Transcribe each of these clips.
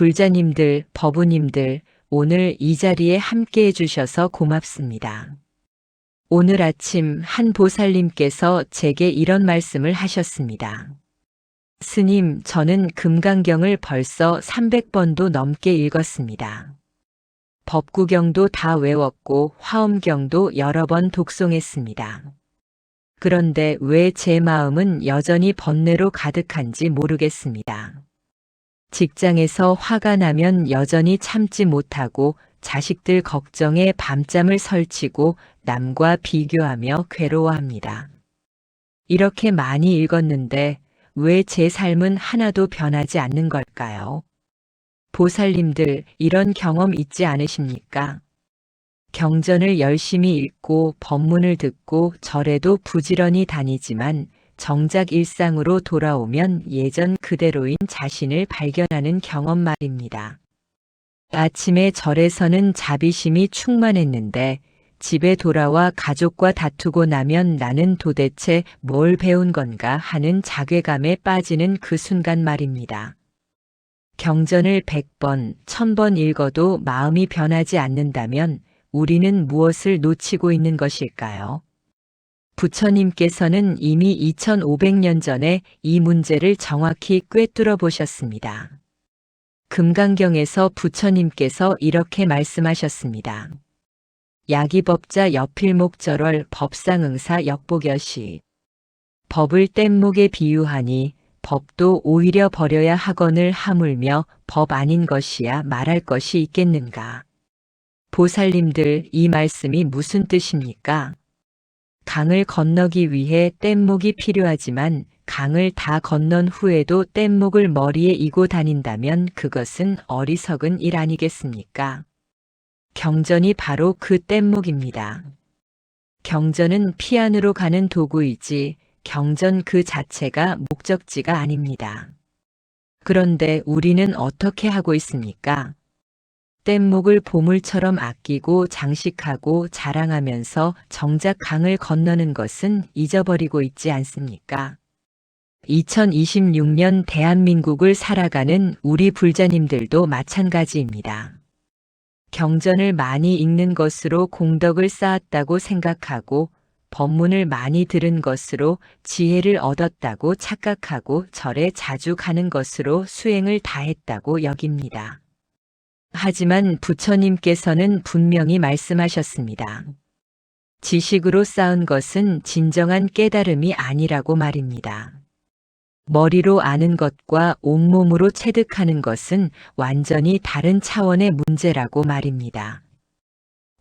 불자님들, 법우님들, 오늘 이 자리에 함께 해주셔서 고맙습니다. 오늘 아침 한 보살님께서 제게 이런 말씀을 하셨습니다. 스님, 저는 금강경을 벌써 300번도 넘게 읽었습니다. 법구경도 다 외웠고 화엄경도 여러 번 독송했습니다. 그런데 왜 제 마음은 여전히 번뇌로 가득한지 모르겠습니다. 직장에서 화가 나면 여전히 참지 못하고 자식들 걱정에 밤잠을 설치고 남과 비교하며 괴로워합니다. 이렇게 많이 읽었는데 왜 제 삶은 하나도 변하지 않는 걸까요? 보살님들, 이런 경험 있지 않으십니까? 경전을 열심히 읽고 법문을 듣고 절에도 부지런히 다니지만 정작 일상으로 돌아오면 예전 그대로인 자신을 발견하는 경험 말입니다. 아침에 절에서는 자비심이 충만했는데 집에 돌아와 가족과 다투고 나면 나는 도대체 뭘 배운 건가 하는 자괴감에 빠지는 그 순간 말입니다. 경전을 100번, 1000번 읽어도 마음이 변하지 않는다면 우리는 무엇을 놓치고 있는 것일까요? 부처님께서는 이미 2500년 전에 이 문제를 정확히 꿰뚫어 보셨습니다. 금강경에서 부처님께서 이렇게 말씀하셨습니다. 야기법자 여필목절월 법상응사 역복여시. 법을 뗏목에 비유하니 법도 오히려 버려야 하거늘 하물며 법 아닌 것이야 말할 것이 있겠는가. 보살님들, 이 말씀이 무슨 뜻입니까? 강을 건너기 위해 뗏목이 필요하지만 강을 다 건넌 후에도 뗏목을 머리에 이고 다닌다면 그것은 어리석은 일 아니겠습니까? 경전이 바로 그 뗏목입니다. 경전은 피안으로 가는 도구이지 경전 그 자체가 목적지가 아닙니다. 그런데 우리는 어떻게 하고 있습니까? 뗏목을 보물처럼 아끼고 장식하고 자랑하면서 정작 강을 건너는 것은 잊어버리고 있지 않습니까? 2026년 대한민국을 살아가는 우리 불자님들도 마찬가지입니다. 경전을 많이 읽는 것으로 공덕을 쌓았다고 생각하고 법문을 많이 들은 것으로 지혜를 얻었다고 착각하고 절에 자주 가는 것으로 수행을 다했다고 여깁니다. 하지만 부처님께서는 분명히 말씀하셨습니다. 지식으로 쌓은 것은 진정한 깨달음이 아니라고 말입니다. 머리로 아는 것과 온몸으로 체득하는 것은 완전히 다른 차원의 문제라고 말입니다.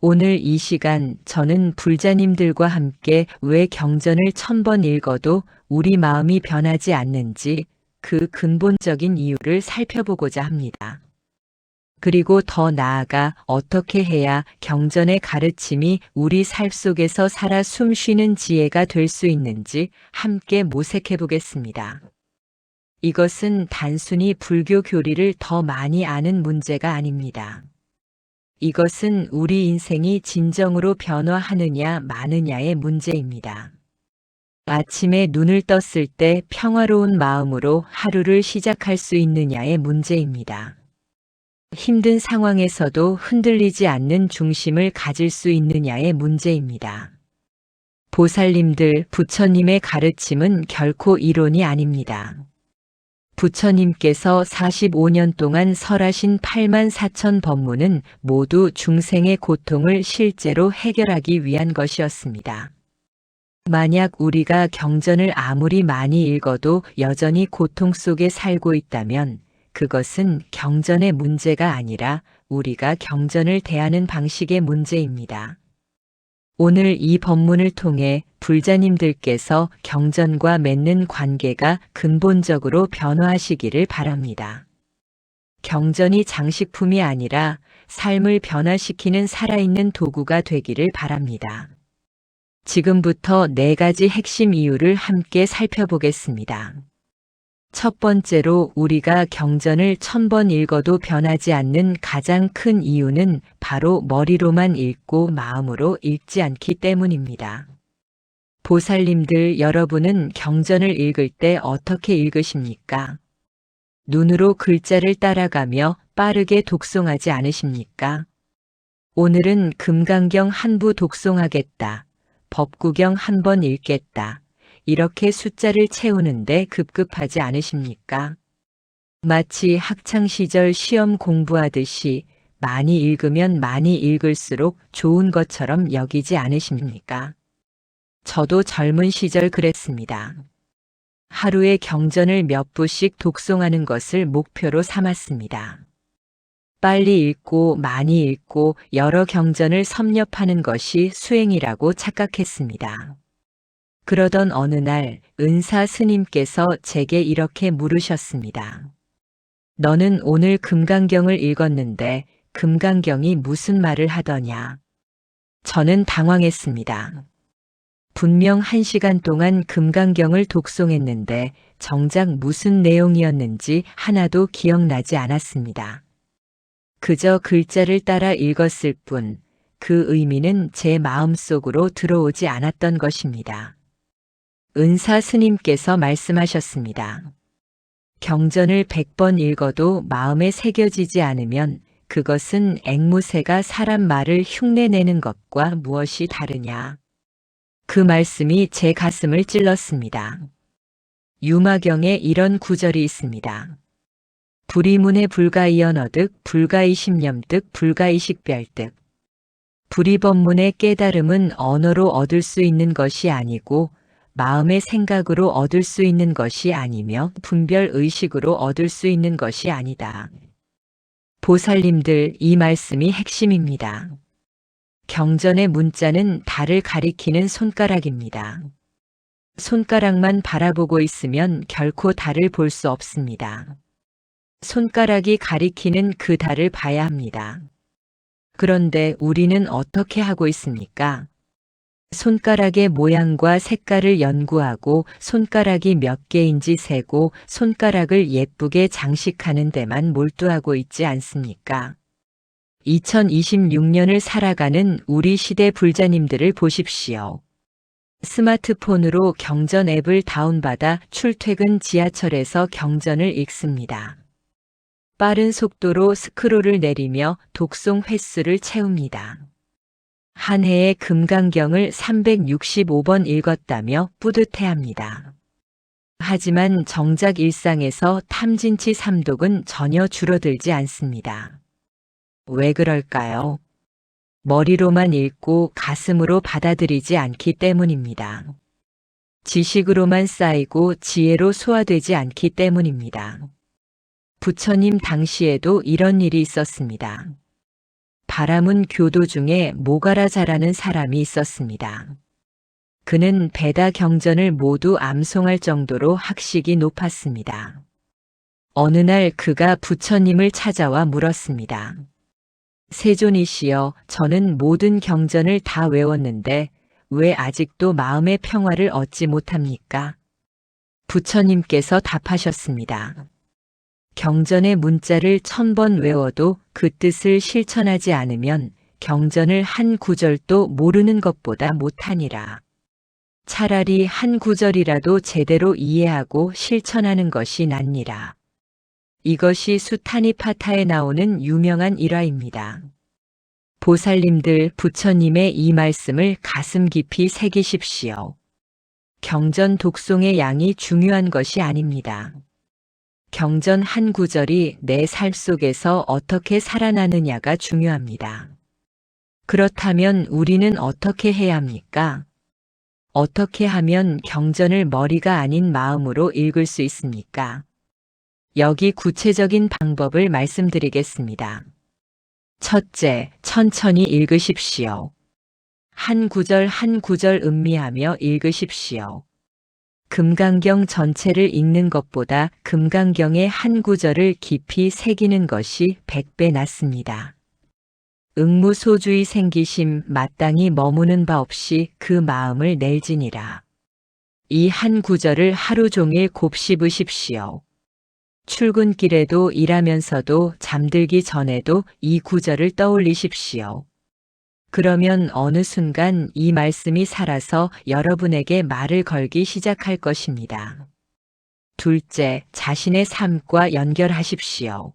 오늘 이 시간 저는 불자님들과 함께 왜 경전을 1000번 읽어도 우리 마음이 변하지 않는지 그 근본적인 이유를 살펴보고자 합니다. 그리고 더 나아가 어떻게 해야 경전의 가르침이 우리 삶 속에서 살아 숨쉬는 지혜가 될 수 있는지 함께 모색해 보겠습니다. 이것은 단순히 불교 교리를 더 많이 아는 문제가 아닙니다. 이것은 우리 인생이 진정으로 변화하느냐 마느냐의 문제입니다. 아침에 눈을 떴을 때 평화로운 마음으로 하루를 시작할 수 있느냐의 문제입니다. 힘든 상황에서도 흔들리지 않는 중심을 가질 수 있느냐의 문제입니다. 보살님들, 부처님의 가르침은 결코 이론이 아닙니다. 부처님께서 45년 동안 설하신 84,000 법문은 모두 중생의 고통을 실제로 해결하기 위한 것이었습니다. 만약 우리가 경전을 아무리 많이 읽어도 여전히 고통 속에 살고 있다면 그것은 경전의 문제가 아니라 우리가 경전을 대하는 방식의 문제입니다. 오늘 이 법문을 통해 불자님들께서 경전과 맺는 관계가 근본적으로 변화하시기를 바랍니다. 경전이 장식품이 아니라 삶을 변화시키는 살아있는 도구가 되기를 바랍니다. 지금부터 4가지 핵심 이유를 함께 살펴보겠습니다. 첫 번째로 우리가 경전을 1000번 읽어도 변하지 않는 가장 큰 이유는 바로 머리로만 읽고 마음으로 읽지 않기 때문입니다. 보살님들, 여러분은 경전을 읽을 때 어떻게 읽으십니까? 눈으로 글자를 따라가며 빠르게 독송하지 않으십니까? 오늘은 금강경 한 부 독송하겠다. 법구경 한 번 읽겠다. 이렇게 숫자를 채우는데 급급하지 않으십니까? 마치 학창시절 시험 공부하듯이 많이 읽으면 많이 읽을수록 좋은 것처럼 여기지 않으십니까? 저도 젊은 시절 그랬습니다. 하루에 경전을 몇 부씩 독송하는 것을 목표로 삼았습니다. 빨리 읽고 많이 읽고 여러 경전을 섭렵하는 것이 수행이라고 착각했습니다. 그러던 어느 날 은사 스님께서 제게 이렇게 물으셨습니다. 너는 오늘 금강경을 읽었는데 금강경이 무슨 말을 하더냐? 저는 당황했습니다. 분명 1시간 동안 금강경을 독송했는데 정작 무슨 내용이었는지 하나도 기억나지 않았습니다. 그저 글자를 따라 읽었을 뿐 그 의미는 제 마음속으로 들어오지 않았던 것입니다. 은사 스님께서 말씀하셨습니다. 경전을 100번 읽어도 마음에 새겨지지 않으면 그것은 앵무새가 사람 말을 흉내내는 것과 무엇이 다르냐. 그 말씀이 제 가슴을 찔렀습니다. 유마경에 이런 구절이 있습니다. 불이문에 불가이언어득 불가이심념득 불가이식별득. 불이법문의 깨달음은 언어로 얻을 수 있는 것이 아니고 마음의 생각으로 얻을 수 있는 것이 아니며 분별 의식으로 얻을 수 있는 것이 아니다. 보살님들, 이 말씀이 핵심입니다. 경전의 문자는 달을 가리키는 손가락입니다. 손가락만 바라보고 있으면 결코 달을 볼 수 없습니다. 손가락이 가리키는 그 달을 봐야 합니다. 그런데 우리는 어떻게 하고 있습니까? 손가락의 모양과 색깔을 연구하고 손가락이 몇 개인지 세고 손가락을 예쁘게 장식하는 데만 몰두하고 있지 않습니까? 2026년을 살아가는 우리 시대 불자님들을 보십시오. 스마트폰으로 경전 앱을 다운받아 출퇴근 지하철에서 경전을 읽습니다. 빠른 속도로 스크롤을 내리며 독송 횟수를 채웁니다. 한 해에 금강경을 365번 읽었다며 뿌듯해합니다. 하지만 정작 일상에서 탐진치 삼독은 전혀 줄어들지 않습니다. 왜 그럴까요? 머리로만 읽고 가슴으로 받아들이지 않기 때문입니다. 지식으로만 쌓이고 지혜로 소화되지 않기 때문입니다. 부처님 당시에도 이런 일이 있었습니다. 바라문 교도 중에 모가라자라는 사람이 있었습니다. 그는 베다 경전을 모두 암송할 정도로 학식이 높았습니다. 어느 날 그가 부처님을 찾아와 물었습니다. 세존이시여, 저는 모든 경전을 다 외웠는데 왜 아직도 마음의 평화를 얻지 못합니까? 부처님께서 답하셨습니다. 경전의 문자를 1000번 외워도 그 뜻을 실천하지 않으면 경전을 한 구절도 모르는 것보다 못하니라. 차라리 한 구절이라도 제대로 이해하고 실천하는 것이 낫니라. 이것이 수타니파타에 나오는 유명한 일화입니다. 보살님들, 부처님의 이 말씀을 가슴 깊이 새기십시오. 경전 독송의 양이 중요한 것이 아닙니다. 경전 한 구절이 내 삶 속에서 어떻게 살아나느냐가 중요합니다. 그렇다면 우리는 어떻게 해야 합니까? 어떻게 하면 경전을 머리가 아닌 마음으로 읽을 수 있습니까? 여기 구체적인 방법을 말씀드리겠습니다. 첫째, 천천히 읽으십시오. 한 구절 한 구절 음미하며 읽으십시오. 금강경 전체를 읽는 것보다 금강경의 한 구절을 깊이 새기는 것이 100배 낫습니다. 응무소주의 생기심 마땅히 머무는 바 없이 그 마음을 낼지니라. 이 한 구절을 하루 종일 곱씹으십시오. 출근길에도 일하면서도 잠들기 전에도 이 구절을 떠올리십시오. 그러면 어느 순간 이 말씀이 살아서 여러분에게 말을 걸기 시작할 것입니다. 둘째, 자신의 삶과 연결하십시오.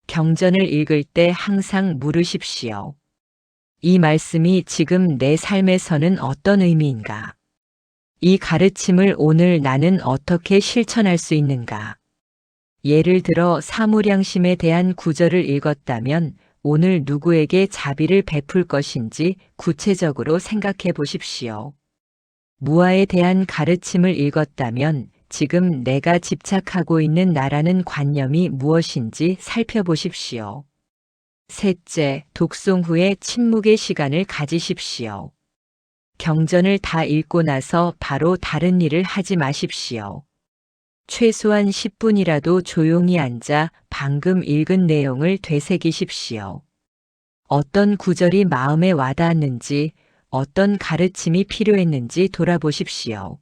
경전을 읽을 때 항상 물으십시오. 이 말씀이 지금 내 삶에서는 어떤 의미인가? 이 가르침을 오늘 나는 어떻게 실천할 수 있는가? 예를 들어 사무량심에 대한 구절을 읽었다면 오늘 누구에게 자비를 베풀 것인지 구체적으로 생각해 보십시오. 무아에 대한 가르침을 읽었다면 지금 내가 집착하고 있는 나라는 관념이 무엇인지 살펴보십시오. 셋째, 독송 후에 침묵의 시간을 가지십시오. 경전을 다 읽고 나서 바로 다른 일을 하지 마십시오. 최소한 10분이라도 조용히 앉아 방금 읽은 내용을 되새기십시오. 어떤 구절이 마음에 와닿았는지, 어떤 가르침이 필요했는지 돌아보십시오.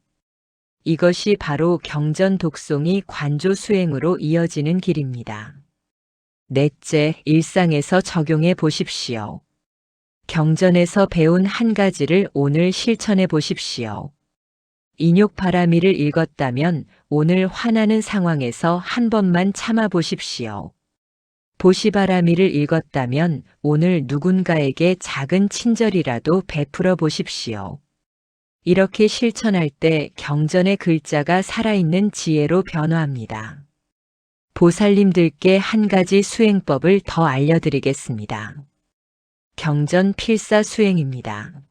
이것이 바로 경전 독송이 관조 수행으로 이어지는 길입니다. 넷째, 일상에서 적용해 보십시오. 경전에서 배운 한 가지를 오늘 실천해 보십시오. 인욕바라미를 읽었다면 오늘 화나는 상황에서 한 번만 참아 보십시오. 보시바라미를 읽었다면 오늘 누군가에게 작은 친절이라도 베풀어 보십시오. 이렇게 실천할 때 경전의 글자가 살아있는 지혜로 변화합니다. 보살님들께 한 가지 수행법을 더 알려드리겠습니다. 경전 필사 수행입니다.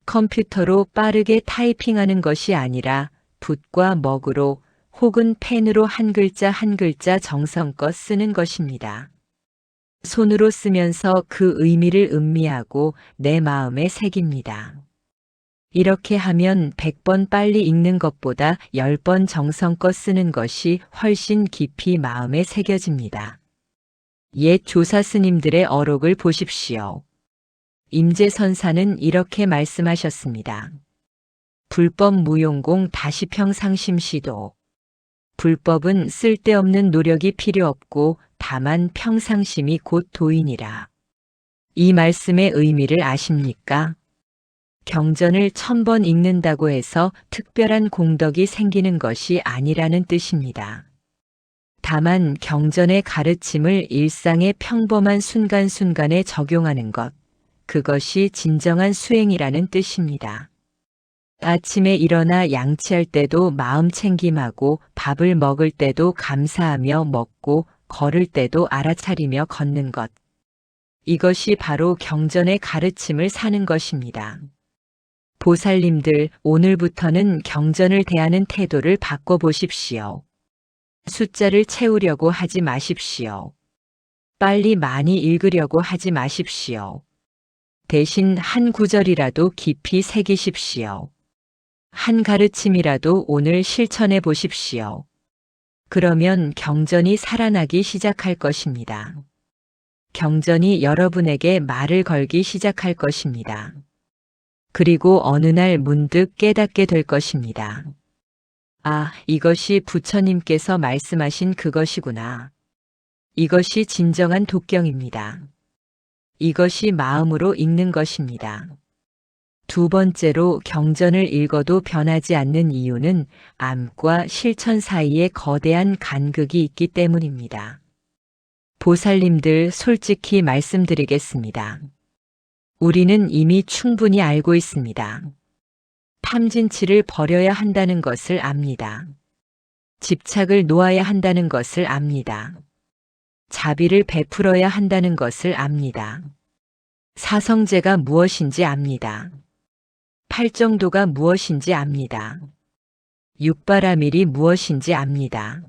컴퓨터로 빠르게 타이핑하는 것이 아니라 붓과 먹으로 혹은 펜으로 한 글자 한 글자 정성껏 쓰는 것입니다. 손으로 쓰면서 그 의미를 음미하고 내 마음에 새깁니다. 이렇게 하면 100번 빨리 읽는 것보다 10번 정성껏 쓰는 것이 훨씬 깊이 마음에 새겨집니다. 옛 조사 스님들의 어록을 보십시오. 임재선사는 이렇게 말씀하셨습니다. 불법 무용공 다시평상심시도. 불법은 쓸데없는 노력이 필요 없고 다만 평상심이 곧 도인이라. 이 말씀의 의미를 아십니까? 경전을 1000번 읽는다고 해서 특별한 공덕이 생기는 것이 아니라는 뜻입니다. 다만 경전의 가르침을 일상의 평범한 순간순간에 적용하는 것, 그것이 진정한 수행이라는 뜻입니다. 아침에 일어나 양치할 때도 마음 챙김하고 밥을 먹을 때도 감사하며 먹고 걸을 때도 알아차리며 걷는 것. 이것이 바로 경전의 가르침을 사는 것입니다. 보살님들, 오늘부터는 경전을 대하는 태도를 바꿔보십시오. 숫자를 채우려고 하지 마십시오. 빨리 많이 읽으려고 하지 마십시오. 대신 한 구절이라도 깊이 새기십시오. 한 가르침이라도 오늘 실천해 보십시오. 그러면 경전이 살아나기 시작할 것입니다. 경전이 여러분에게 말을 걸기 시작할 것입니다. 그리고 어느 날 문득 깨닫게 될 것입니다. 아, 이것이 부처님께서 말씀하신 그것이구나. 이것이 진정한 독경입니다. 이것이 마음으로 읽는 것입니다. 두 번째로 경전을 읽어도 변하지 않는 이유는 암과 실천 사이에 거대한 간극이 있기 때문입니다. 보살님들, 솔직히 말씀드리겠습니다. 우리는 이미 충분히 알고 있습니다. 탐진치를 버려야 한다는 것을 압니다. 집착을 놓아야 한다는 것을 압니다. 자비를 베풀어야 한다는 것을 압니다. 사성제가 무엇인지 압니다. 팔정도가 무엇인지 압니다. 육바라밀이 무엇인지 압니다.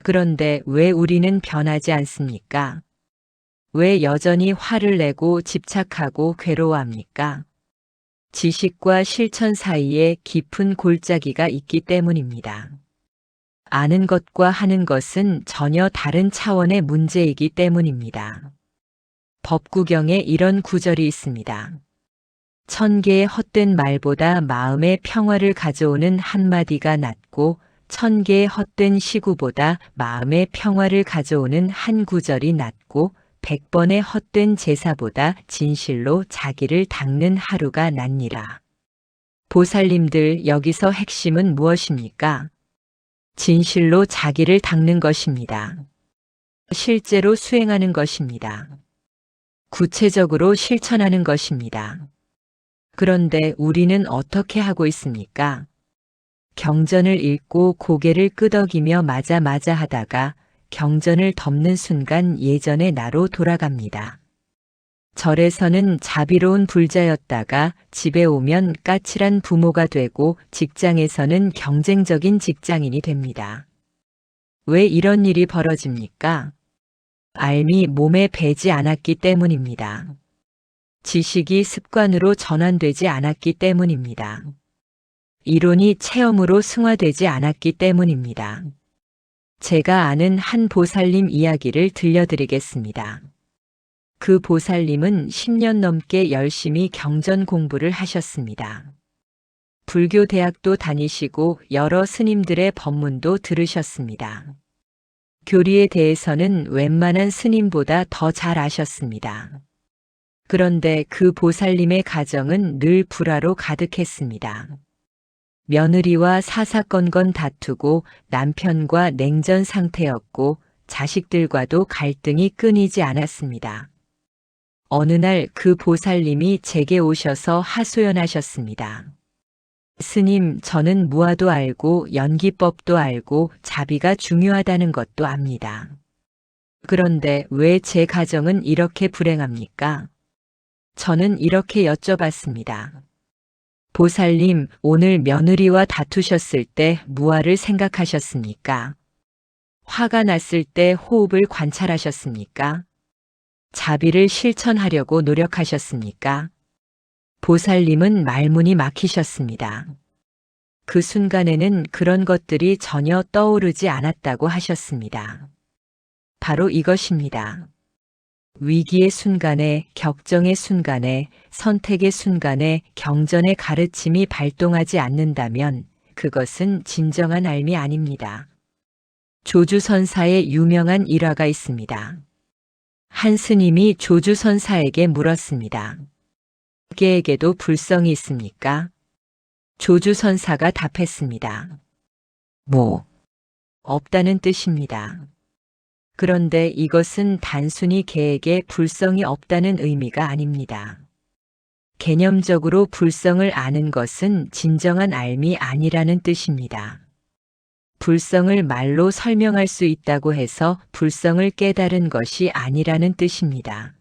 그런데 왜 우리는 변하지 않습니까? 왜 여전히 화를 내고 집착하고 괴로워합니까? 지식과 실천 사이에 깊은 골짜기가 있기 때문입니다. 아는 것과 하는 것은 전혀 다른 차원의 문제이기 때문입니다. 법구경에 이런 구절이 있습니다. 1000개의 헛된 말보다 마음의 평화를 가져오는 한마디가 낫고 1000개의 헛된 시구보다 마음의 평화를 가져오는 한 구절이 낫고 100번의 헛된 제사보다 진실로 자기를 닦는 하루가 낫니라. 보살님들, 여기서 핵심은 무엇입니까? 진실로 자기를 닦는 것입니다. 실제로 수행하는 것입니다. 구체적으로 실천하는 것입니다. 그런데 우리는 어떻게 하고 있습니까? 경전을 읽고 고개를 끄덕이며 맞아 하다가 경전을 덮는 순간 예전의 나로 돌아갑니다. 절에서는 자비로운 불자였다가 집에 오면 까칠한 부모가 되고 직장에서는 경쟁적인 직장인이 됩니다. 왜 이런 일이 벌어집니까? 알미 몸에 배지 않았기 때문입니다. 지식이 습관으로 전환되지 않았기 때문입니다. 이론이 체험으로 승화되지 않았기 때문입니다. 제가 아는 한 보살님 이야기를 들려드리겠습니다. 그 보살님은 10년 넘게 열심히 경전 공부를 하셨습니다. 불교 대학도 다니시고 여러 스님들의 법문도 들으셨습니다. 교리에 대해서는 웬만한 스님보다 더 잘 아셨습니다. 그런데 그 보살님의 가정은 늘 불화로 가득했습니다. 며느리와 사사건건 다투고 남편과 냉전 상태였고 자식들과도 갈등이 끊이지 않았습니다. 어느 날 그 보살님이 제게 오셔서 하소연하셨습니다. 스님, 저는 무아도 알고 연기법도 알고 자비가 중요하다는 것도 압니다. 그런데 왜 제 가정은 이렇게 불행합니까? 저는 이렇게 여쭤봤습니다. 보살님, 오늘 며느리와 다투셨을 때 무아를 생각하셨습니까? 화가 났을 때 호흡을 관찰하셨습니까? 자비를 실천하려고 노력하셨습니까? 보살님은 말문이 막히셨습니다. 그 순간에는 그런 것들이 전혀 떠오르지 않았다고 하셨습니다. 바로 이것입니다. 위기의 순간에, 격정의 순간에, 선택의 순간에 경전의 가르침이 발동하지 않는다면 그것은 진정한 알미 아닙니다. 조주선사의 유명한 일화가 있습니다. 한 스님이 조주선사에게 물었습니다. 개에게도 불성이 있습니까? 조주선사가 답했습니다. 없다는 뜻입니다. 그런데 이것은 단순히 개에게 불성이 없다는 의미가 아닙니다. 개념적으로 불성을 아는 것은 진정한 알미 아니라는 뜻입니다. 불성을 말로 설명할 수 있다고 해서 불성을 깨달은 것이 아니라는 뜻입니다.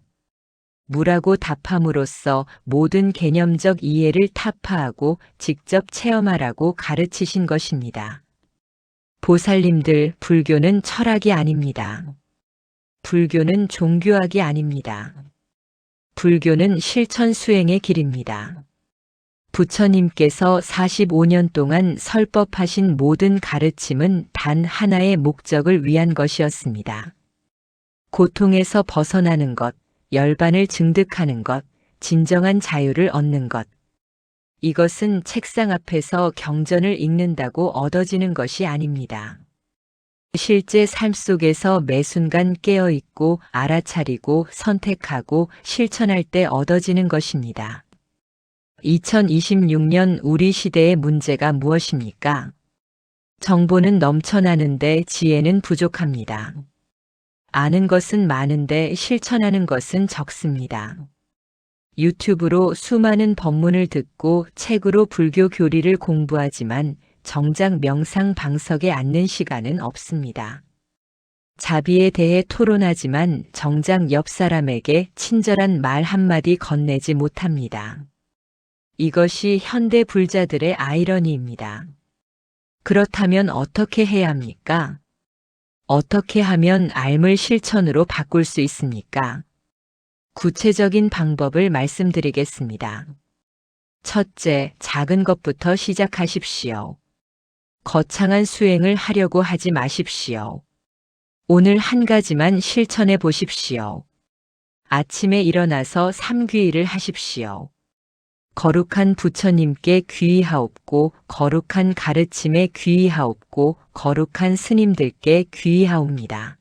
무라고 답함으로써 모든 개념적 이해를 타파하고 직접 체험하라고 가르치신 것입니다. 보살님들, 불교는 철학이 아닙니다. 불교는 종교학이 아닙니다. 불교는 실천 수행의 길입니다. 부처님께서 45년 동안 설법하신 모든 가르침은 단 하나의 목적을 위한 것이었습니다. 고통에서 벗어나는 것, 열반을 증득하는 것, 진정한 자유를 얻는 것. 이것은 책상 앞에서 경전을 읽는다고 얻어지는 것이 아닙니다. 실제 삶 속에서 매 순간 깨어있고 알아차리고 선택하고 실천할 때 얻어지는 것입니다. 2026년 우리 시대의 문제가 무엇입니까? 정보는 넘쳐나는데 지혜는 부족합니다. 아는 것은 많은데 실천하는 것은 적습니다. 유튜브로 수많은 법문을 듣고 책으로 불교 교리를 공부하지만 정작 명상 방석에 앉는 시간은 없습니다. 자비에 대해 토론하지만 정작 옆 사람에게 친절한 말 한마디 건네지 못합니다. 이것이 현대 불자들의 아이러니입니다. 그렇다면 어떻게 해야 합니까? 어떻게 하면 알물 실천으로 바꿀 수 있습니까? 구체적인 방법을 말씀드리겠습니다. 첫째, 작은 것부터 시작하십시오. 거창한 수행을 하려고 하지 마십시오. 오늘 한 가지만 실천해 보십시오. 아침에 일어나서 삼귀의를 하십시오. 거룩한 부처님께 귀의하옵고 거룩한 가르침에 귀의하옵고 거룩한 스님들께 귀의하옵니다.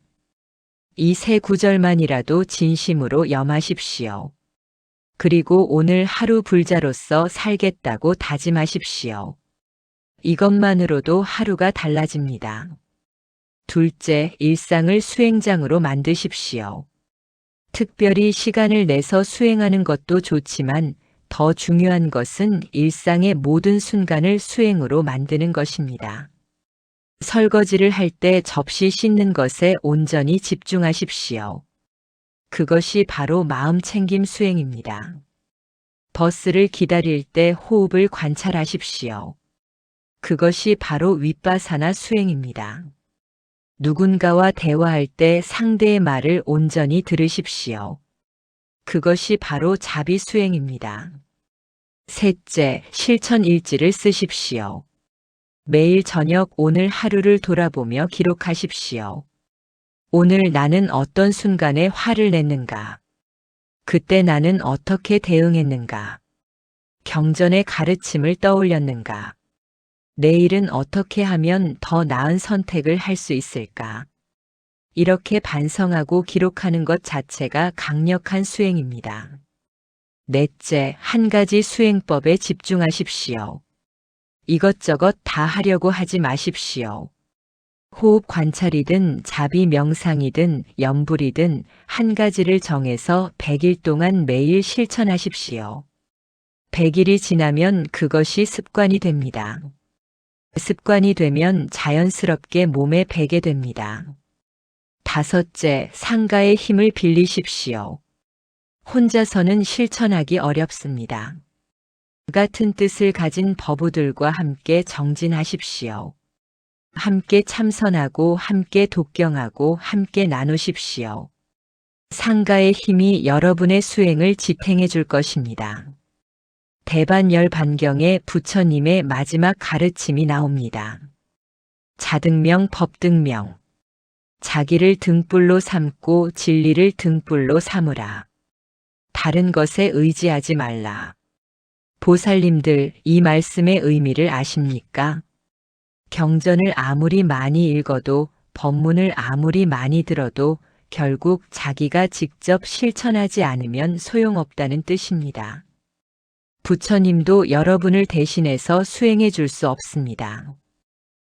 이 세 구절만이라도 진심으로 염하십시오. 그리고 오늘 하루 불자로서 살겠다고 다짐하십시오. 이것만으로도 하루가 달라집니다. 둘째, 일상을 수행장으로 만드십시오. 특별히 시간을 내서 수행하는 것도 좋지만 더 중요한 것은 일상의 모든 순간을 수행으로 만드는 것입니다. 설거지를 할 때 접시 씻는 것에 온전히 집중하십시오. 그것이 바로 마음챙김 수행입니다. 버스를 기다릴 때 호흡을 관찰하십시오. 그것이 바로 윗바사나 수행입니다. 누군가와 대화할 때 상대의 말을 온전히 들으십시오. 그것이 바로 자비 수행입니다. 셋째, 실천 일지를 쓰십시오. 매일 저녁 오늘 하루를 돌아보며 기록하십시오. 오늘 나는 어떤 순간에 화를 냈는가? 그때 나는 어떻게 대응했는가? 경전의 가르침을 떠올렸는가? 내일은 어떻게 하면 더 나은 선택을 할 수 있을까? 이렇게 반성하고 기록하는 것 자체가 강력한 수행입니다. 넷째, 한 가지 수행법에 집중하십시오. 이것저것 다 하려고 하지 마십시오. 호흡 관찰이든 자비 명상이든 염불이든 한 가지를 정해서 100일 동안 매일 실천하십시오. 100일이 지나면 그것이 습관이 됩니다. 습관이 되면 자연스럽게 몸에 배게 됩니다. 다섯째, 상가의 힘을 빌리십시오. 혼자서는 실천하기 어렵습니다. 같은 뜻을 가진 버부들과 함께 정진하십시오. 함께 참선하고 함께 독경하고 함께 나누십시오. 상가의 힘이 여러분의 수행을 지탱해 줄 것입니다. 대반열반경에 부처님의 마지막 가르침이 나옵니다. 자등명 법등명. 자기를 등불로 삼고 진리를 등불로 삼으라. 다른 것에 의지하지 말라. 보살님들, 이 말씀의 의미를 아십니까? 경전을 아무리 많이 읽어도 법문을 아무리 많이 들어도 결국 자기가 직접 실천하지 않으면 소용없다는 뜻입니다. 부처님도 여러분을 대신해서 수행해 줄 수 없습니다.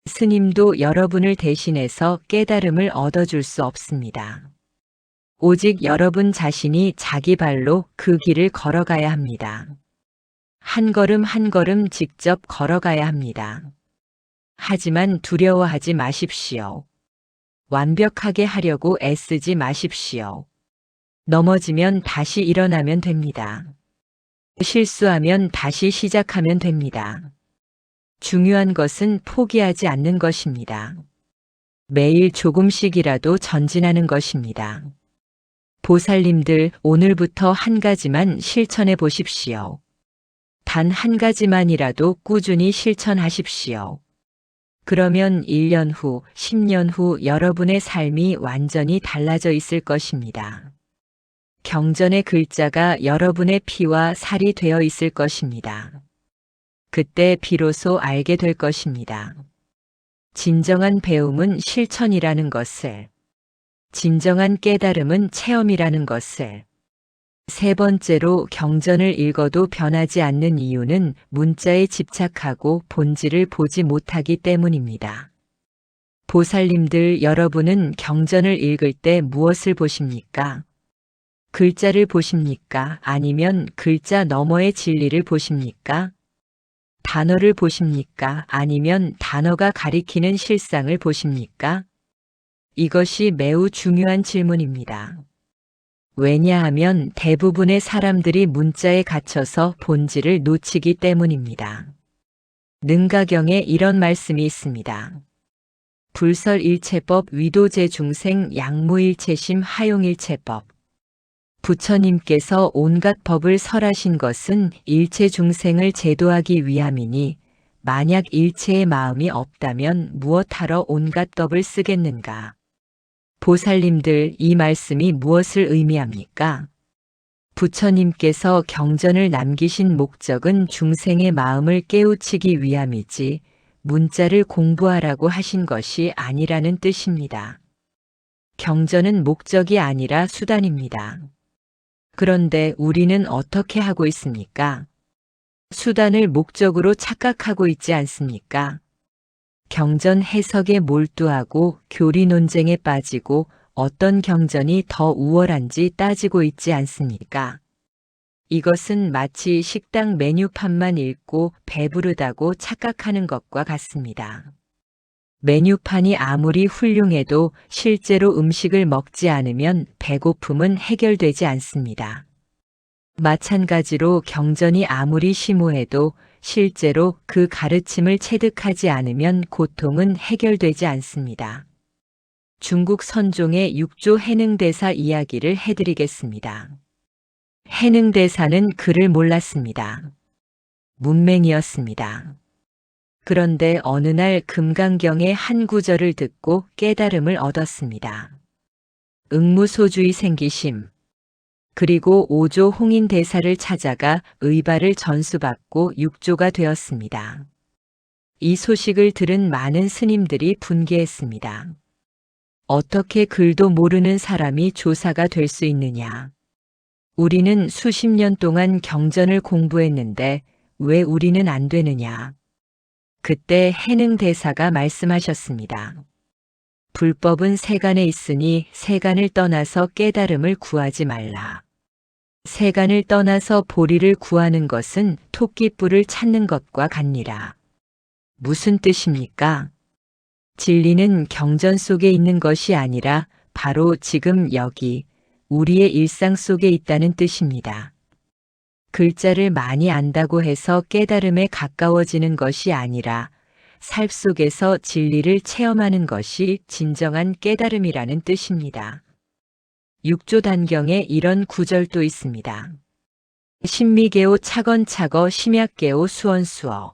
스님도 여러분을 대신해서 깨달음을 얻어줄 수 없습니다. 오직 여러분 자신이 자기 발로 그 길을 걸어가야 합니다. 한 걸음 한 걸음 직접 걸어가야 합니다. 하지만 두려워하지 마십시오. 완벽하게 하려고 애쓰지 마십시오. 넘어지면 다시 일어나면 됩니다. 실수하면 다시 시작하면 됩니다. 중요한 것은 포기하지 않는 것입니다. 매일 조금씩이라도 전진하는 것입니다. 보살님들, 오늘부터 한 가지만 실천해 보십시오. 단 한 가지만이라도 꾸준히 실천하십시오. 그러면 1년 후, 10년 후 여러분의 삶이 완전히 달라져 있을 것입니다. 경전의 글자가 여러분의 피와 살이 되어 있을 것입니다. 그때 비로소 알게 될 것입니다. 진정한 배움은 실천이라는 것을, 진정한 깨달음은 체험이라는 것을. 세 번째로, 경전을 읽어도 변하지 않는 이유는 문자에 집착하고 본질을 보지 못하기 때문입니다. 보살님들, 여러분은 경전을 읽을 때 무엇을 보십니까? 글자를 보십니까? 아니면 글자 너머의 진리를 보십니까? 단어를 보십니까? 아니면 단어가 가리키는 실상을 보십니까? 이것이 매우 중요한 질문입니다. 왜냐하면 대부분의 사람들이 문자에 갇혀서 본질을 놓치기 때문입니다. 능가경에 이런 말씀이 있습니다. 불설일체법 위도제중생 양무일체심 하용일체법. 부처님께서 온갖 법을 설하신 것은 일체 중생을 제도하기 위함이니 만약 일체의 마음이 없다면 무엇하러 온갖 법을 쓰겠는가? 보살님들, 이 말씀이 무엇을 의미합니까? 부처님께서 경전을 남기신 목적은 중생의 마음을 깨우치기 위함이지 문자를 공부하라고 하신 것이 아니라는 뜻입니다. 경전은 목적이 아니라 수단입니다. 그런데 우리는 어떻게 하고 있습니까? 수단을 목적으로 착각하고 있지 않습니까? 경전 해석에 몰두하고 교리 논쟁에 빠지고 어떤 경전이 더 우월한지 따지고 있지 않습니까? 이것은 마치 식당 메뉴판만 읽고 배부르다고 착각하는 것과 같습니다. 메뉴판이 아무리 훌륭해도 실제로 음식을 먹지 않으면 배고픔은 해결되지 않습니다. 마찬가지로 경전이 아무리 심오해도 실제로 그 가르침을 체득하지 않으면 고통은 해결되지 않습니다. 중국 선종의 육조 해능대사 이야기를 해드리겠습니다. 해능대사는 글을 몰랐습니다. 문맹이었습니다. 그런데 어느 날 금강경의 한 구절을 듣고 깨달음을 얻었습니다. 응무소주의 생기심. 그리고 5조 홍인대사를 찾아가 의발을 전수받고 6조가 되었습니다. 이 소식을 들은 많은 스님들이 분개했습니다. 어떻게 글도 모르는 사람이 조사가 될 수 있느냐. 우리는 수십 년 동안 경전을 공부했는데 왜 우리는 안 되느냐. 그때 해능대사가 말씀하셨습니다. 불법은 세간에 있으니 세간을 떠나서 깨달음을 구하지 말라. 세간을 떠나서 보리를 구하는 것은 토끼뿔을 찾는 것과 같니라. 무슨 뜻입니까? 진리는 경전 속에 있는 것이 아니라 바로 지금 여기 우리의 일상 속에 있다는 뜻입니다. 글자를 많이 안다고 해서 깨달음에 가까워지는 것이 아니라 삶 속에서 진리를 체험하는 것이 진정한 깨달음이라는 뜻입니다. 육조단경에 이런 구절도 있습니다. 신미계오 차건차거 심약계오 수원수어.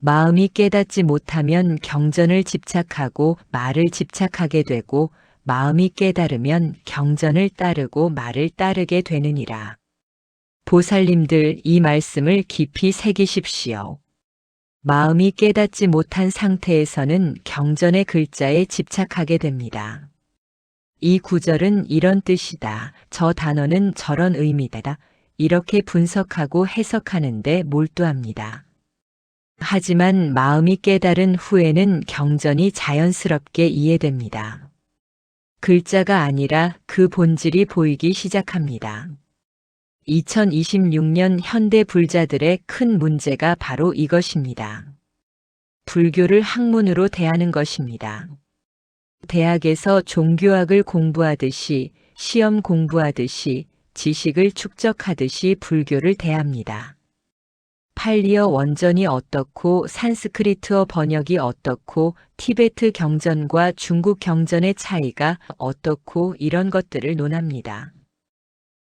마음이 깨닫지 못하면 경전을 집착하고 말을 집착하게 되고 마음이 깨달으면 경전을 따르고 말을 따르게 되느니라. 보살님들 이 말씀을 깊이 새기십시오. 마음이 깨닫지 못한 상태에서는 경전의 글자에 집착하게 됩니다. 이 구절은 이런 뜻이다. 저 단어는 저런 의미다. 이렇게 분석하고 해석하는데 몰두합니다. 하지만 마음이 깨달은 후에는 경전이 자연스럽게 이해됩니다. 글자가 아니라 그 본질이 보이기 시작합니다. 2026년 현대 불자들의 큰 문제가 바로 이것입니다. 불교를 학문으로 대하는 것입니다. 대학에서 종교학을 공부하듯이 시험 공부하듯이 지식을 축적하듯이 불교를 대합니다. 팔리어 원전이 어떻고 산스크리트어 번역이 어떻고 티베트 경전과 중국 경전의 차이가 어떻고 이런 것들을 논합니다.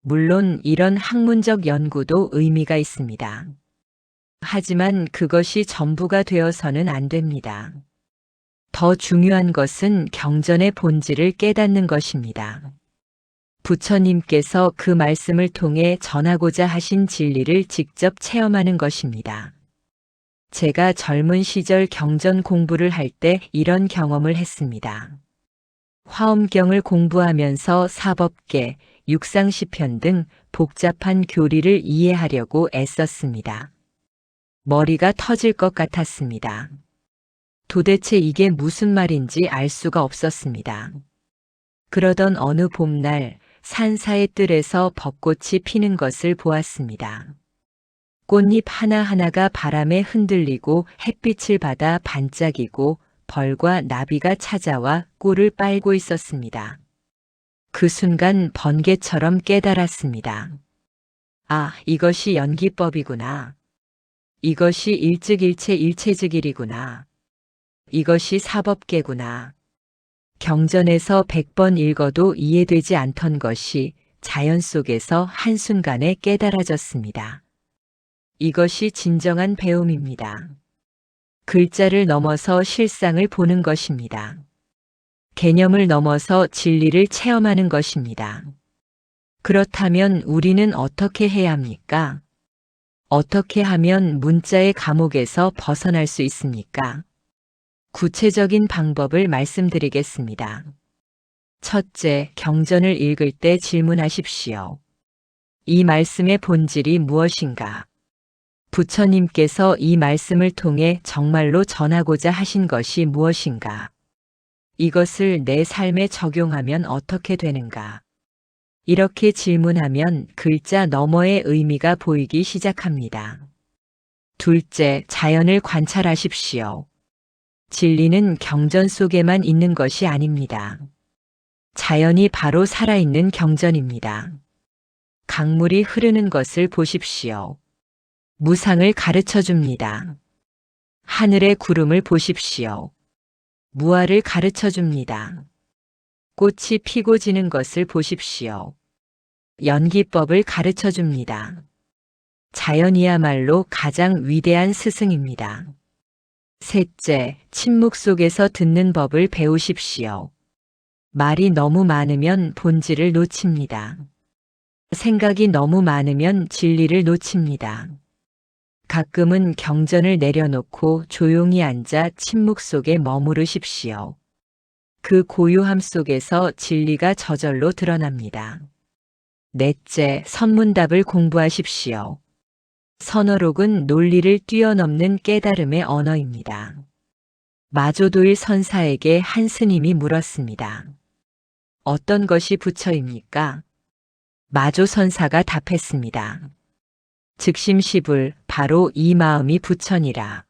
물론 이런 학문적 연구도 의미가 있습니다. 하지만 그것이 전부가 되어서는 안 됩니다. 더 중요한 것은 경전의 본질을 깨닫는 것입니다. 부처님께서 그 말씀을 통해 전하고자 하신 진리를 직접 체험하는 것입니다. 제가 젊은 시절 경전 공부를 할 때 이런 경험을 했습니다. 화엄경을 공부하면서 사법계, 육상시편 등 복잡한 교리를 이해하려고 애썼습니다. 머리가 터질 것 같았습니다. 도대체 이게 무슨 말인지 알 수가 없었습니다. 그러던 어느 봄날 산사의 뜰에서 벚꽃이 피는 것을 보았습니다. 꽃잎 하나하나가 바람에 흔들리고 햇빛을 받아 반짝이고 벌과 나비가 찾아와 꿀을 빨고 있었습니다. 그 순간 번개처럼 깨달았습니다. 아, 이것이 연기법이구나. 이것이 일즉일체 일체즉일이구나. 이것이 사법계구나. 경전에서 100번 읽어도 이해되지 않던 것이 자연 속에서 한순간에 깨달아졌습니다. 이것이 진정한 배움입니다. 글자를 넘어서 실상을 보는 것입니다. 개념을 넘어서 진리를 체험하는 것입니다. 그렇다면 우리는 어떻게 해야 합니까? 어떻게 하면 문자의 감옥에서 벗어날 수 있습니까? 구체적인 방법을 말씀드리겠습니다. 첫째, 경전을 읽을 때 질문하십시오. 이 말씀의 본질이 무엇인가? 부처님께서 이 말씀을 통해 정말로 전하고자 하신 것이 무엇인가? 이것을 내 삶에 적용하면 어떻게 되는가? 이렇게 질문하면 글자 너머의 의미가 보이기 시작합니다. 둘째, 자연을 관찰하십시오. 진리는 경전 속에만 있는 것이 아닙니다. 자연이 바로 살아있는 경전입니다. 강물이 흐르는 것을 보십시오. 무상을 가르쳐 줍니다. 하늘의 구름을 보십시오. 무아를 가르쳐 줍니다. 꽃이 피고 지는 것을 보십시오. 연기법을 가르쳐 줍니다. 자연이야말로 가장 위대한 스승입니다. 셋째, 침묵 속에서 듣는 법을 배우십시오. 말이 너무 많으면 본질을 놓칩니다. 생각이 너무 많으면 진리를 놓칩니다. 가끔은 경전을 내려놓고 조용히 앉아 침묵 속에 머무르십시오. 그 고요함 속에서 진리가 저절로 드러납니다. 넷째, 선문답을 공부하십시오. 선어록은 논리를 뛰어넘는 깨달음의 언어입니다. 마조도일 선사에게 한 스님이 물었습니다. 어떤 것이 부처입니까? 마조 선사가 답했습니다. 즉심시불, 바로 이 마음이 부처니라.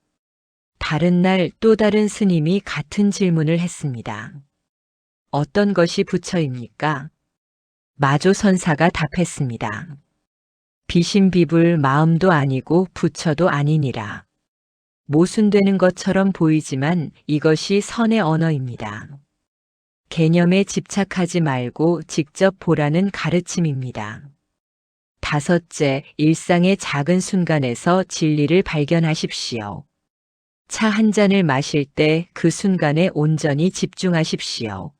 다른 날 또 다른 스님이 같은 질문을 했습니다. 어떤 것이 부처입니까? 마조 선사가 답했습니다. 비심비불, 마음도 아니고 부처도 아니니라. 모순되는 것처럼 보이지만 이것이 선의 언어입니다. 개념에 집착하지 말고 직접 보라는 가르침입니다. 다섯째, 일상의 작은 순간에서 진리를 발견하십시오. 차 한 잔을 마실 때 그 순간에 온전히 집중하십시오.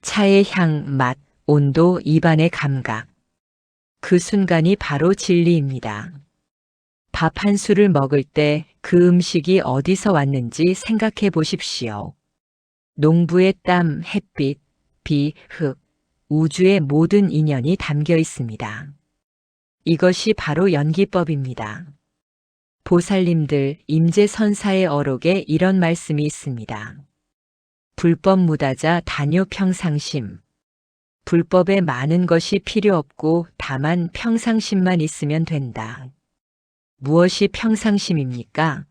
차의 향, 맛, 온도, 입안의 감각. 그 순간이 바로 진리입니다. 밥 한 술을 먹을 때 그 음식이 어디서 왔는지 생각해 보십시오. 농부의 땀, 햇빛, 비, 흙, 우주의 모든 인연이 담겨 있습니다. 이것이 바로 연기법입니다. 보살님들, 임재선사의 어록에 이런 말씀이 있습니다. 불법 무다자 다뇨 평상심. 불법에 많은 것이 필요 없고 다만 평상심만 있으면 된다. 무엇이 평상심입니까?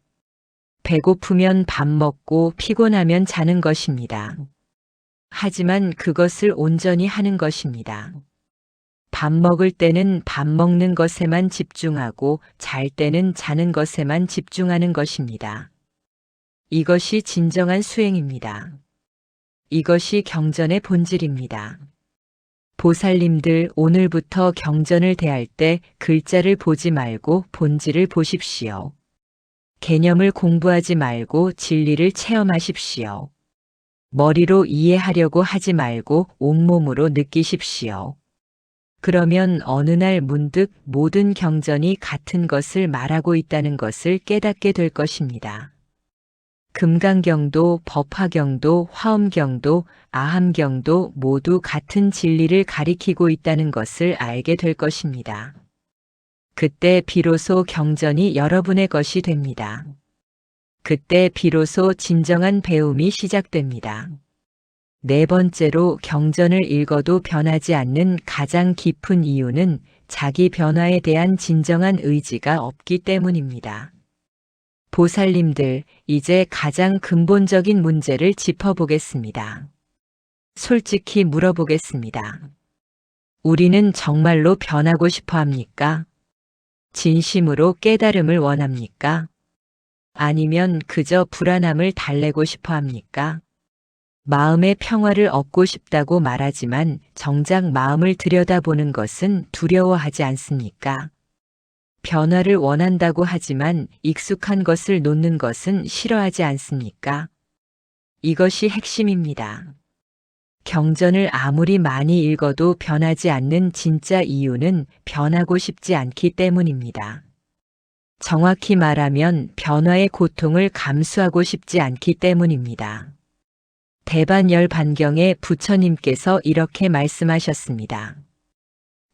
배고프면 밥 먹고 피곤하면 자는 것입니다. 하지만 그것을 온전히 하는 것입니다. 밥 먹을 때는 밥 먹는 것에만 집중하고 잘 때는 자는 것에만 집중하는 것입니다. 이것이 진정한 수행입니다. 이것이 경전의 본질입니다. 보살님들, 오늘부터 경전을 대할 때 글자를 보지 말고 본질을 보십시오. 개념을 공부하지 말고 진리를 체험하십시오. 머리로 이해하려고 하지 말고 온몸으로 느끼십시오. 그러면 어느 날 문득 모든 경전이 같은 것을 말하고 있다는 것을 깨닫게 될 것입니다. 금강경도, 법화경도, 화엄경도, 아함경도 모두 같은 진리를 가리키고 있다는 것을 알게 될 것입니다. 그때 비로소 경전이 여러분의 것이 됩니다. 그때 비로소 진정한 배움이 시작됩니다. 네 번째로, 경전을 읽어도 변하지 않는 가장 깊은 이유는 자기 변화에 대한 진정한 의지가 없기 때문입니다. 보살님들, 이제 가장 근본적인 문제를 짚어보겠습니다. 솔직히 물어보겠습니다. 우리는 정말로 변하고 싶어 합니까? 진심으로 깨달음을 원합니까? 아니면 그저 불안함을 달래고 싶어 합니까? 마음의 평화를 얻고 싶다고 말하지만 정작 마음을 들여다보는 것은 두려워하지 않습니까? 변화를 원한다고 하지만 익숙한 것을 놓는 것은 싫어하지 않습니까? 이것이 핵심입니다. 경전을 아무리 많이 읽어도 변하지 않는 진짜 이유는 변하고 싶지 않기 때문입니다. 정확히 말하면 변화의 고통을 감수하고 싶지 않기 때문입니다. 대반열반경에 부처님께서 이렇게 말씀하셨습니다.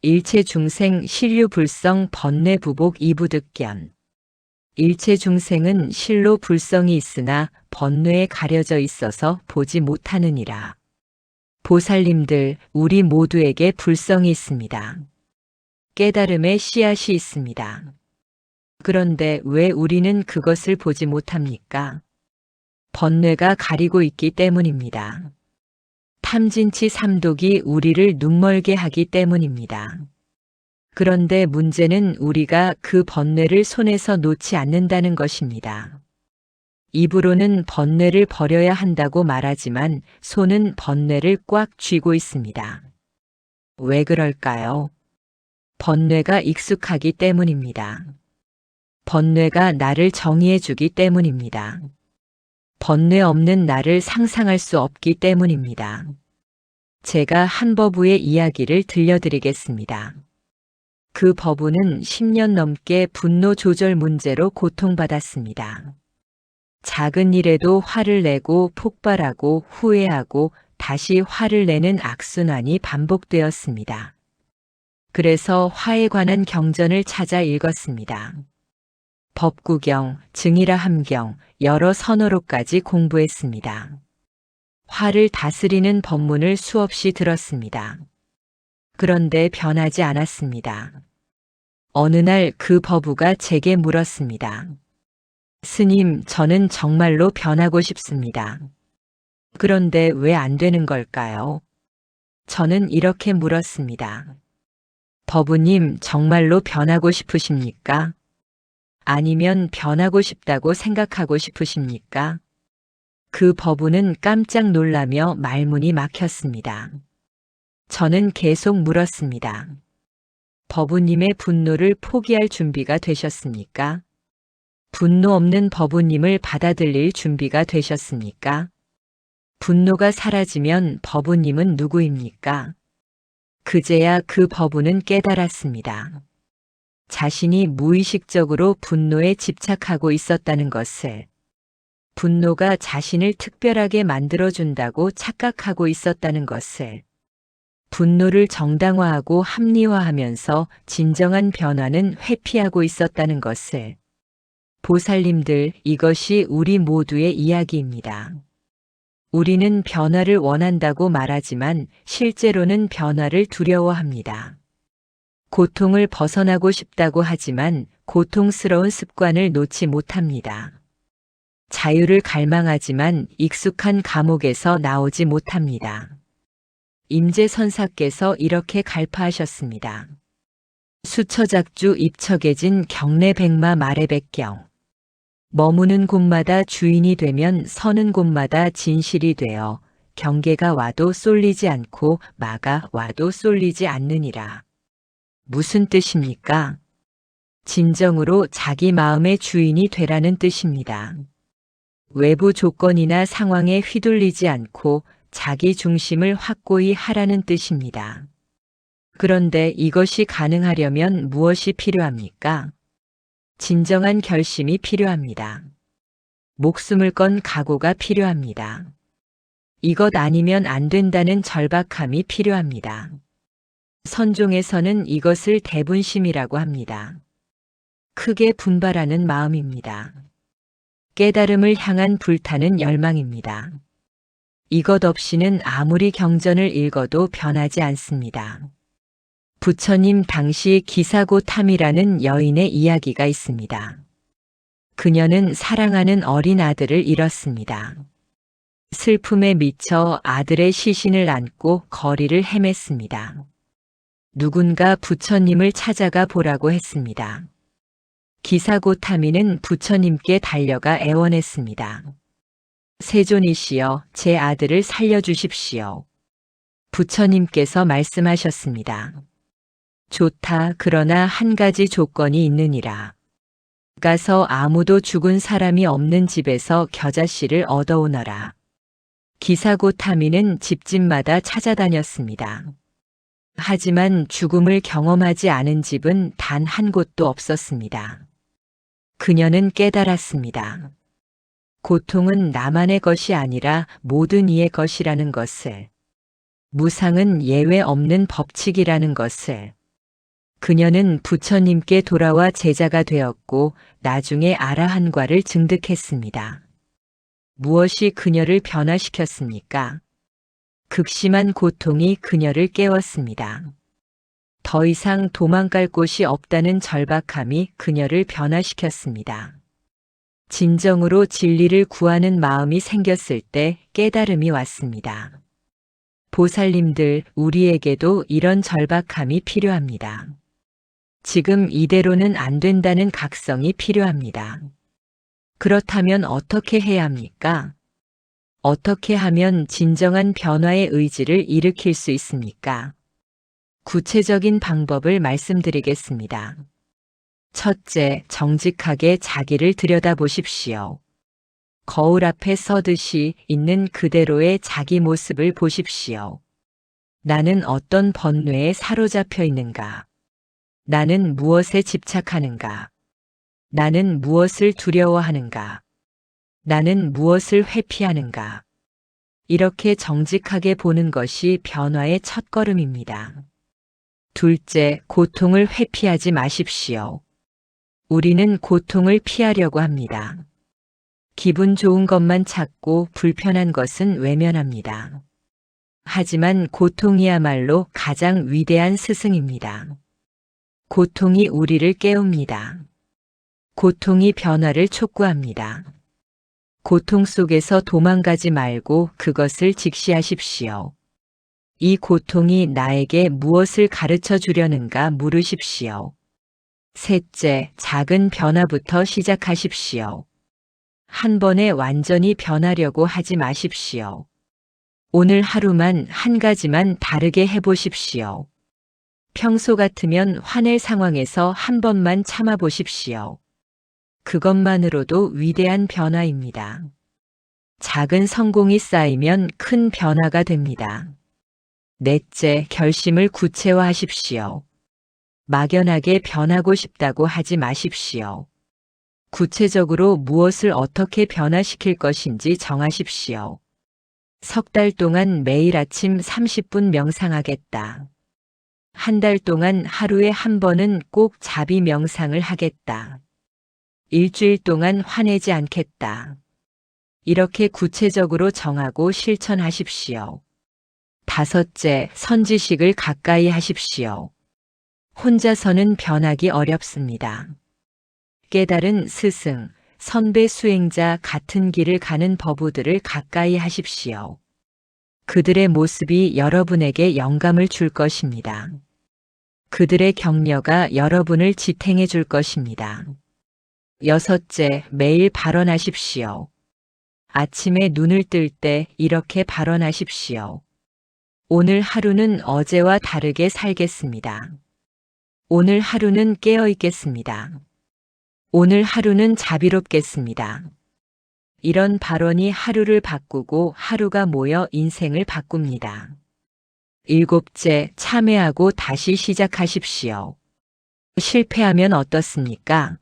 일체 중생 신류불성 번뇌부복 이부득견. 일체 중생은 실로 불성이 있으나 번뇌에 가려져 있어서 보지 못하느니라. 보살님들, 우리 모두에게 불성이 있습니다. 깨달음의 씨앗이 있습니다. 그런데 왜 우리는 그것을 보지 못합니까? 번뇌가 가리고 있기 때문입니다. 탐진치 삼독이 우리를 눈멀게 하기 때문입니다. 그런데 문제는 우리가 그 번뇌를 손에서 놓지 않는다는 것입니다. 입으로는 번뇌를 버려야 한다고 말하지만 손은 번뇌를 꽉 쥐고 있습니다. 왜 그럴까요? 번뇌가 익숙하기 때문입니다. 번뇌가 나를 정의해 주기 때문입니다. 번뇌 없는 나를 상상할 수 없기 때문입니다. 제가 한 버부의 이야기를 들려드리겠습니다. 그 버부는 10년 넘게 분노 조절 문제로 고통받았습니다. 작은 일에도 화를 내고 폭발하고 후회하고 다시 화를 내는 악순환이 반복되었습니다. 그래서 화에 관한 경전을 찾아 읽었습니다. 법구경, 증이라 함경, 여러 선어로까지 공부했습니다. 화를 다스리는 법문을 수없이 들었습니다. 그런데 변하지 않았습니다. 어느 날 그 버부가 제게 물었습니다. 스님, 저는 정말로 변하고 싶습니다. 그런데 왜 안 되는 걸까요? 저는 이렇게 물었습니다. 버부님, 정말로 변하고 싶으십니까? 아니면 변하고 싶다고 생각하고 싶으십니까? 그 버부는 깜짝 놀라며 말문이 막혔습니다. 저는 계속 물었습니다. 버부님의 분노를 포기할 준비가 되셨습니까? 분노 없는 버부님을 받아들일 준비가 되셨습니까? 분노가 사라지면 버부님은 누구입니까? 그제야 그 버부는 깨달았습니다. 자신이 무의식적으로 분노에 집착하고 있었다는 것을, 분노가 자신을 특별하게 만들어준다고 착각하고 있었다는 것을, 분노를 정당화하고 합리화하면서 진정한 변화는 회피하고 있었다는 것을. 보살님들, 이것이 우리 모두의 이야기입니다. 우리는 변화를 원한다고 말하지만 실제로는 변화를 두려워합니다. 고통을 벗어나고 싶다고 하지만 고통스러운 습관을 놓지 못합니다. 자유를 갈망하지만 익숙한 감옥에서 나오지 못합니다. 임재선사께서 이렇게 갈파하셨습니다. 수처작주 입척해진 경내백마 말해백경. 머무는 곳마다 주인이 되면 서는 곳마다 진실이 되어 경계가 와도 쏠리지 않고 마가 와도 쏠리지 않느니라. 무슨 뜻입니까? 진정으로 자기 마음의 주인이 되라는 뜻입니다. 외부 조건이나 상황에 휘둘리지 않고 자기 중심을 확고히 하라는 뜻입니다. 그런데 이것이 가능하려면 무엇이 필요합니까? 진정한 결심이 필요합니다. 목숨을 건 각오가 필요합니다. 이것 아니면 안 된다는 절박함이 필요합니다. 선종에서는 이것을 대분심이라고 합니다. 크게 분발하는 마음입니다. 깨달음을 향한 불타는 열망입니다. 이것 없이는 아무리 경전을 읽어도 변하지 않습니다. 부처님 당시 기사고탐이라는 여인의 이야기가 있습니다. 그녀는 사랑하는 어린 아들을 잃었습니다. 슬픔에 미쳐 아들의 시신을 안고 거리를 헤맸습니다. 누군가 부처님을 찾아가 보라고 했습니다. 기사고타미는 부처님께 달려가 애원했습니다. 세존이시여, 제 아들을 살려주십시오. 부처님께서 말씀하셨습니다. 좋다. 그러나 한 가지 조건이 있느니라. 가서 아무도 죽은 사람이 없는 집에서 겨자씨를 얻어오너라. 기사고타미는 집집마다 찾아다녔습니다. 하지만 죽음을 경험하지 않은 집은 단 한 곳도 없었습니다. 그녀는 깨달았습니다. 고통은 나만의 것이 아니라 모든 이의 것이라는 것을, 무상은 예외 없는 법칙이라는 것을. 그녀는 부처님께 돌아와 제자가 되었고 나중에 아라한과를 증득했습니다. 무엇이 그녀를 변화시켰습니까? 극심한 고통이 그녀를 깨웠습니다. 더 이상 도망갈 곳이 없다는 절박함이 그녀를 변화시켰습니다. 진정으로 진리를 구하는 마음이 생겼을 때 깨달음이 왔습니다. 보살님들, 우리에게도 이런 절박함이 필요합니다. 지금 이대로는 안 된다는 각성이 필요합니다. 그렇다면 어떻게 해야 합니까? 어떻게 하면 진정한 변화의 의지를 일으킬 수 있습니까? 구체적인 방법을 말씀드리겠습니다. 첫째, 정직하게 자기를 들여다보십시오. 거울 앞에 서듯이 있는 그대로의 자기 모습을 보십시오. 나는 어떤 번뇌에 사로잡혀 있는가? 나는 무엇에 집착하는가? 나는 무엇을 두려워하는가? 나는 무엇을 회피하는가? 이렇게 정직하게 보는 것이 변화의 첫걸음입니다. 둘째, 고통을 회피하지 마십시오. 우리는 고통을 피하려고 합니다. 기분 좋은 것만 찾고 불편한 것은 외면합니다. 하지만 고통이야말로 가장 위대한 스승입니다. 고통이 우리를 깨웁니다. 고통이 변화를 촉구합니다. 고통 속에서 도망가지 말고 그것을 직시하십시오. 이 고통이 나에게 무엇을 가르쳐 주려는가 물으십시오. 셋째, 작은 변화부터 시작하십시오. 한 번에 완전히 변하려고 하지 마십시오. 오늘 하루만 한 가지만 다르게 해보십시오. 평소 같으면 화낼 상황에서 한 번만 참아보십시오. 그것만으로도 위대한 변화입니다. 작은 성공이 쌓이면 큰 변화가 됩니다. 넷째, 결심을 구체화하십시오. 막연하게 변하고 싶다고 하지 마십시오. 구체적으로 무엇을 어떻게 변화시킬 것인지 정하십시오. 석 달 동안 매일 아침 30분 명상하겠다. 한 달 동안 하루에 한 번은 꼭 자비 명상을 하겠다. 일주일 동안 화내지 않겠다. 이렇게 구체적으로 정하고 실천하십시오. 다섯째, 선지식을 가까이 하십시오. 혼자서는 변하기 어렵습니다. 깨달은 스승, 선배 수행자 같은 길을 가는 버부들을 가까이 하십시오. 그들의 모습이 여러분에게 영감을 줄 것입니다. 그들의 격려가 여러분을 지탱해 줄 것입니다. 여섯째, 매일 발언하십시오. 아침에 눈을 뜰 때 이렇게 발언하십시오. 오늘 하루는 어제와 다르게 살겠습니다. 오늘 하루는 깨어 있겠습니다. 오늘 하루는 자비롭겠습니다. 이런 발언이 하루를 바꾸고 하루가 모여 인생을 바꿉니다. 일곱째, 참회하고 다시 시작하십시오. 실패하면 어떻습니까?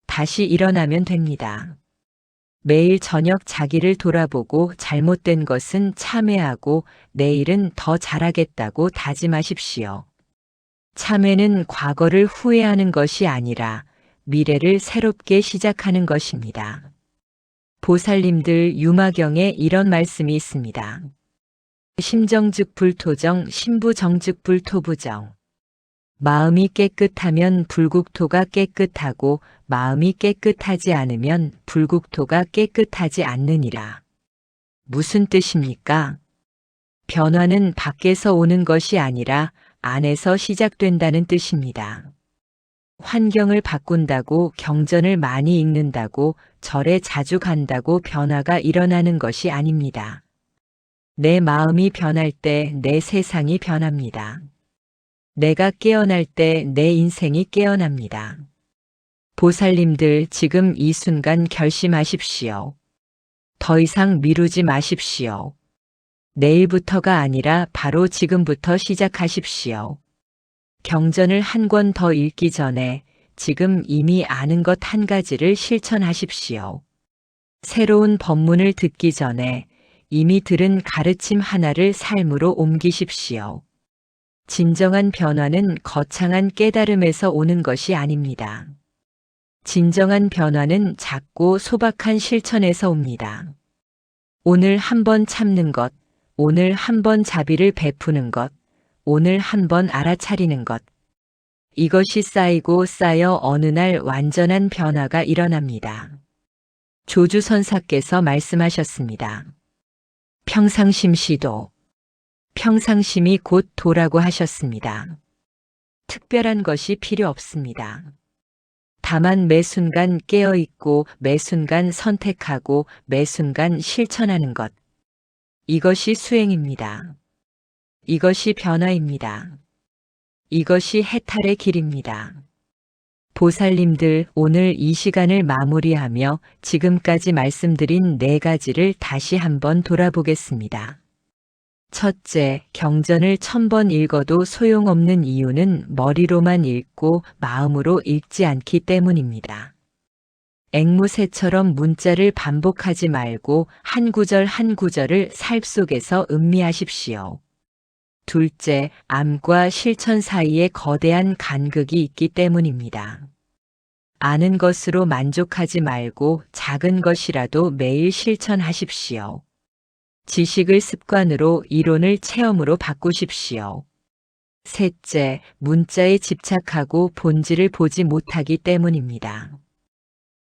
다시 일어나면 됩니다. 매일 저녁 자기를 돌아보고 잘못된 것은 참회하고 내일은 더 잘하겠다고 다짐하십시오. 참회는 과거를 후회하는 것이 아니라 미래를 새롭게 시작하는 것입니다. 보살님들 유마경에 이런 말씀이 있습니다. 심정즉 불토정, 신부정즉 불토부정. 마음이 깨끗하면 불국토가 깨끗하고 마음이 깨끗하지 않으면 불국토가 깨끗하지 않느니라. 무슨 뜻입니까? 변화는 밖에서 오는 것이 아니라 안에서 시작된다는 뜻입니다. 환경을 바꾼다고, 경전을 많이 읽는다고, 절에 자주 간다고 변화가 일어나는 것이 아닙니다. 내 마음이 변할 때 내 세상이 변합니다. 내가 깨어날 때 내 인생이 깨어납니다. 보살님들 지금 이 순간 결심하십시오. 더 이상 미루지 마십시오. 내일부터가 아니라 바로 지금부터 시작하십시오. 경전을 한 권 더 읽기 전에 지금 이미 아는 것 한 가지를 실천하십시오. 새로운 법문을 듣기 전에 이미 들은 가르침 하나를 삶으로 옮기십시오. 진정한 변화는 거창한 깨달음에서 오는 것이 아닙니다. 진정한 변화는 작고 소박한 실천에서 옵니다. 오늘 한 번 참는 것, 오늘 한 번 자비를 베푸는 것, 오늘 한 번 알아차리는 것. 이것이 쌓이고 쌓여 어느 날 완전한 변화가 일어납니다. 조주선사께서 말씀하셨습니다. 평상심 시도. 평상심이 곧 도라고 하셨습니다. 특별한 것이 필요 없습니다. 다만 매 순간 깨어있고 매 순간 선택하고 매 순간 실천하는 것. 이것이 수행입니다. 이것이 변화입니다. 이것이 해탈의 길입니다. 보살님들, 오늘 이 시간을 마무리하며 지금까지 말씀드린 4가지를 다시 한번 돌아보겠습니다. 첫째, 경전을 1000번 읽어도 소용없는 이유는 머리로만 읽고 마음으로 읽지 않기 때문입니다. 앵무새처럼 문자를 반복하지 말고 한 구절 한 구절을 살 속에서 음미하십시오. 둘째, 암과 실천 사이에 거대한 간극이 있기 때문입니다. 아는 것으로 만족하지 말고 작은 것이라도 매일 실천하십시오. 지식을 습관으로, 이론을 체험으로 바꾸십시오. 셋째, 문자에 집착하고 본질을 보지 못하기 때문입니다.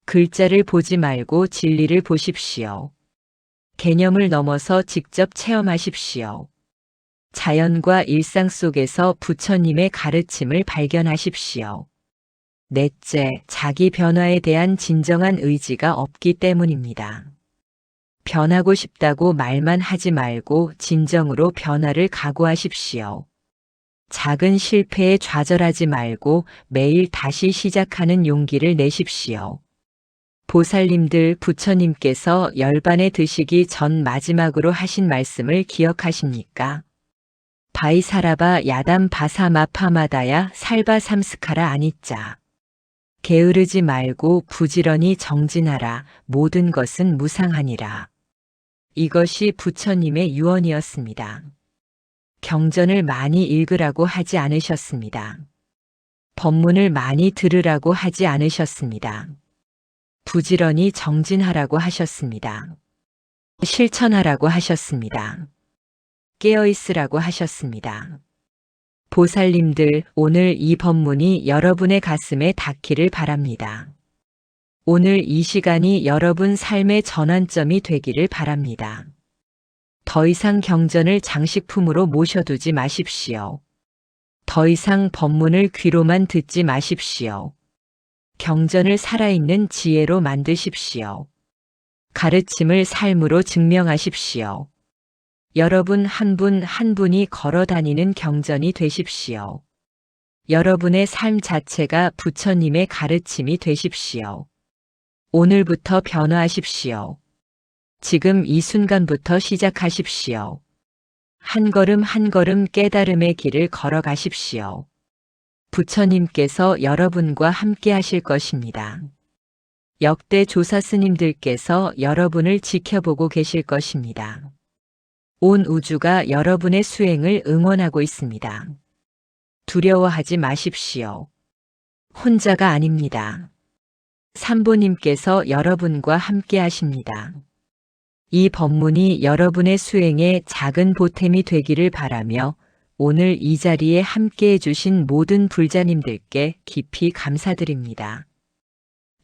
글자를 보지 말고 진리를 보십시오. 개념을 넘어서 직접 체험하십시오. 자연과 일상 속에서 부처님의 가르침을 발견하십시오. 넷째, 자기 변화에 대한 진정한 의지가 없기 때문입니다. 변하고 싶다고 말만 하지 말고 진정으로 변화를 각오하십시오. 작은 실패에 좌절하지 말고 매일 다시 시작하는 용기를 내십시오. 보살님들, 부처님께서 열반에 드시기 전 마지막으로 하신 말씀을 기억하십니까? 바이사라바 야담 바사마 파마다야 살바 삼스카라 아니짜. 게으르지 말고 부지런히 정진하라. 모든 것은 무상하니라. 이것이 부처님의 유언이었습니다. 경전을 많이 읽으라고 하지 않으셨습니다. 법문을 많이 들으라고 하지 않으셨습니다. 부지런히 정진하라고 하셨습니다. 실천하라고 하셨습니다. 깨어있으라고 하셨습니다. 보살님들, 오늘 이 법문이 여러분의 가슴에 닿기를 바랍니다. 오늘 이 시간이 여러분 삶의 전환점이 되기를 바랍니다. 더 이상 경전을 장식품으로 모셔두지 마십시오. 더 이상 법문을 귀로만 듣지 마십시오. 경전을 살아있는 지혜로 만드십시오. 가르침을 삶으로 증명하십시오. 여러분 한 분 한 분이 걸어 다니는 경전이 되십시오. 여러분의 삶 자체가 부처님의 가르침이 되십시오. 오늘부터 변화하십시오. 지금 이 순간부터 시작하십시오. 한 걸음 한 걸음 깨달음의 길을 걸어가십시오. 부처님께서 여러분과 함께 하실 것입니다. 역대 조사 스님들께서 여러분을 지켜보고 계실 것입니다. 온 우주가 여러분의 수행을 응원하고 있습니다. 두려워하지 마십시오. 혼자가 아닙니다. 삼보님께서 여러분과 함께 하십니다. 이 법문이 여러분의 수행에 작은 보탬이 되기를 바라며 오늘 이 자리에 함께 해주신 모든 불자님들께 깊이 감사드립니다.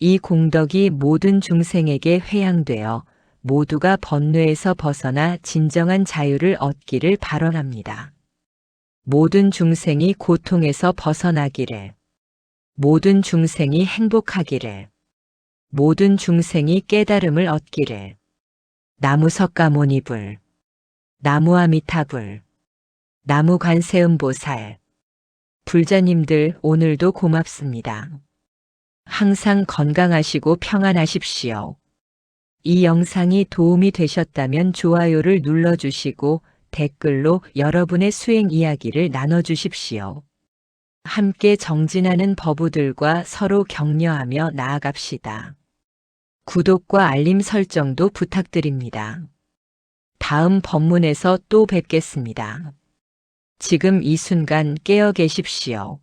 이 공덕이 모든 중생에게 회양되어 모두가 번뇌에서 벗어나 진정한 자유를 얻기를 발언합니다. 모든 중생이 고통에서 벗어나기를, 모든 중생이 행복하기를, 모든 중생이 깨달음을 얻기를. 나무 석가모니불, 나무 아미타불, 나무 관세음보살. 불자님들, 오늘도 고맙습니다. 항상 건강하시고 평안하십시오. 이 영상이 도움이 되셨다면 좋아요를 눌러주시고 댓글로 여러분의 수행 이야기를 나눠주십시오. 함께 정진하는 법우들과 서로 격려하며 나아갑시다. 구독과 알림 설정도 부탁드립니다. 다음 법문에서 또 뵙겠습니다. 지금 이 순간 깨어 계십시오.